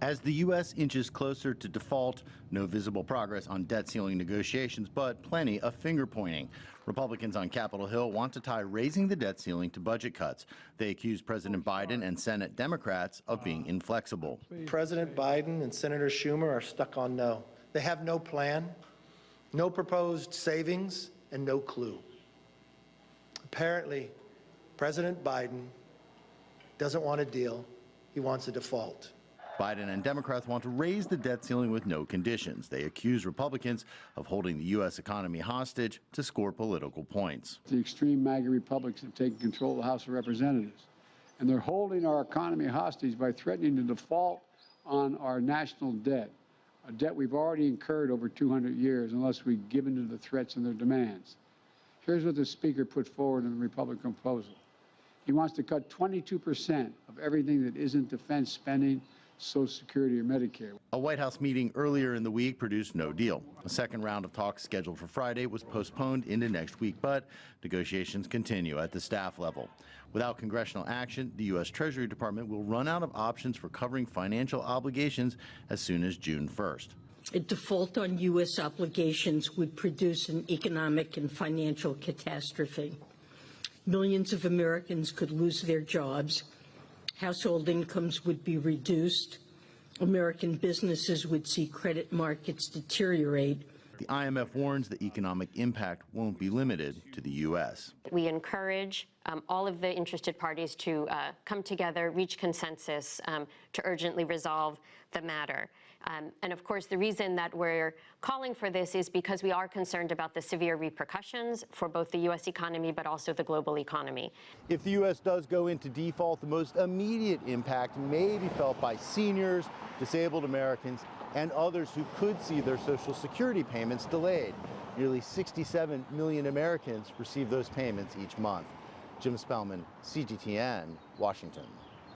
As the U.S. inches closer to default, no visible progress on debt ceiling negotiations, but plenty of finger-pointing. Republicans on Capitol Hill want to tie raising the debt ceiling to budget cuts. They accuse President Biden and Senate Democrats of being inflexible. President Biden and Senator Schumer are stuck on no. They have no plan, no proposed savings, and no clue. Apparently, President Biden doesn't want a deal. He wants a default. Biden and Democrats want to raise the debt ceiling with no conditions. They accuse Republicans of holding the U.S. economy hostage to score political points. The extreme MAGA Republicans have taken control of the House of Representatives, and they're holding our economy hostage by threatening to default on our national debt, a debt we've already incurred over 200 years unless we give in to the threats and their demands. Here's what the Speaker put forward in the Republican proposal. He wants to cut 22% of everything that isn't defense spending, Social Security, or Medicare. A White House meeting earlier in the week produced no deal. A second round of talks scheduled for Friday was postponed into next week, but negotiations continue at the staff level. Without congressional action, the U.S. Treasury Department will run out of options for covering financial obligations as soon as June 1st. A default on U.S. obligations would produce an economic and financial catastrophe. Millions of Americans could lose their jobs. Household incomes would be reduced. American businesses would see credit markets deteriorate. The IMF warns the economic impact won't be limited to the U.S. We encourage all of the interested parties to come together, reach consensus to urgently resolve the matter. And of course, the reason that we're calling for this is because we are concerned about the severe repercussions for both the U.S. economy but also the global economy. If the U.S. does go into default, the most immediate impact may be felt by seniors, disabled Americans, and others who could see their Social Security payments delayed. Nearly 67 million Americans receive those payments each month. Jim Spellman, CGTN, Washington.